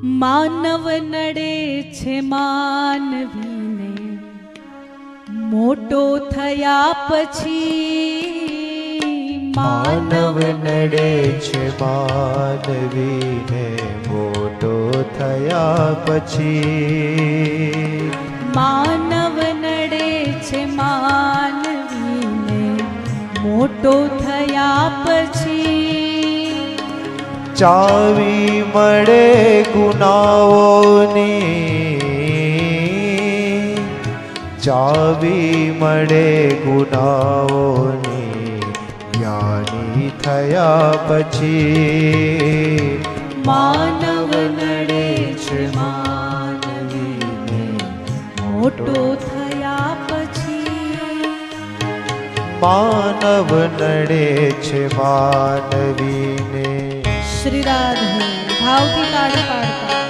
માનવ નડે છે માનવીને મોટો થયા પછી માનવ નડે છે માનવીને મોટો થયા પછી માનવ નડે છે માનવીને મોટો થયા પછી ચાવી મળે ગુનાઓની ચાવી મળે ગુનાઓની જ્ઞાની થયા પછી માનવ નડે છે માનવીને મોટો થયા પછી માનવ નડે છે માનવીને શ્રી રાધે ભાવથી તાળી પાડતા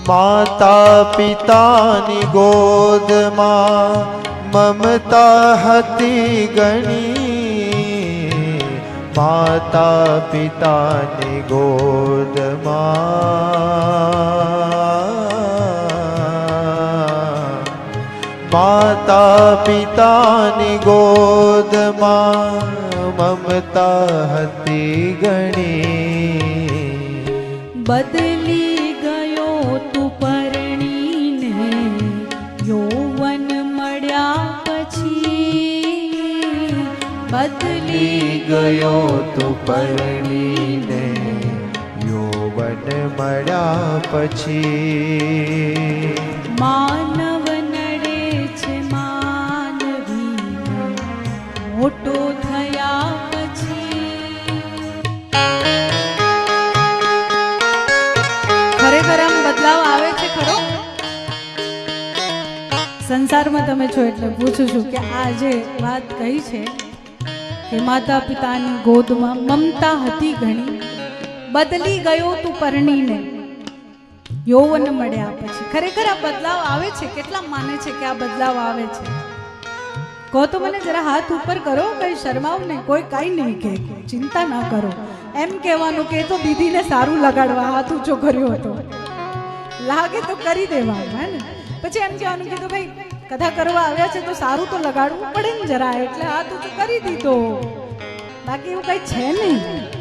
માતા પિતાની ગોદમાં મમતા હતી ઘણી માતા પિતાની ગોદમાં માતા પિતાની ગોદમાં મમતા હતી ઘણી બદલી ગયો તું પરણીને યૌવન મળ્યા પછી બદલી ગયો તું પરણીને યૌવન મળ્યા પછી માનવ નડે છે માનવીને મોટો થયા પછી ખરેખર આમ બદલાવ આવે છે ખરો સંસારમાં તમે છો એટલે પૂછું છું કે આ જે વાત કહી છે કે માતા પિતાની ગોદમાં મમતા હતી ઘણી બદલી ગયો તું પરણીને યૌવન મળ્યા પછી ખરેખર આ બદલાવ આવે છે કેટલા માને છે કે આ બદલાવ આવે છે કહો તો મને જરા હાથ ઉપર કરો કઈ શરમાવ નહીં કોઈ કાંઈ નહીં કે ચિંતા ના કરો એમ કહેવાનું કે તો દીદીને સારું લગાડવા હાથ ઊંચો કર્યો હતો લાગે તો કરી દેવાનું હે ને પછી એમ કહેવાનું કીધું ભાઈ કથા કરવા આવ્યા છે તો સારું તો લગાડવું પડે ને જરા એટલે હાથ ઊંચો કરી દીધો બાકી એવું કઈ છે નહીં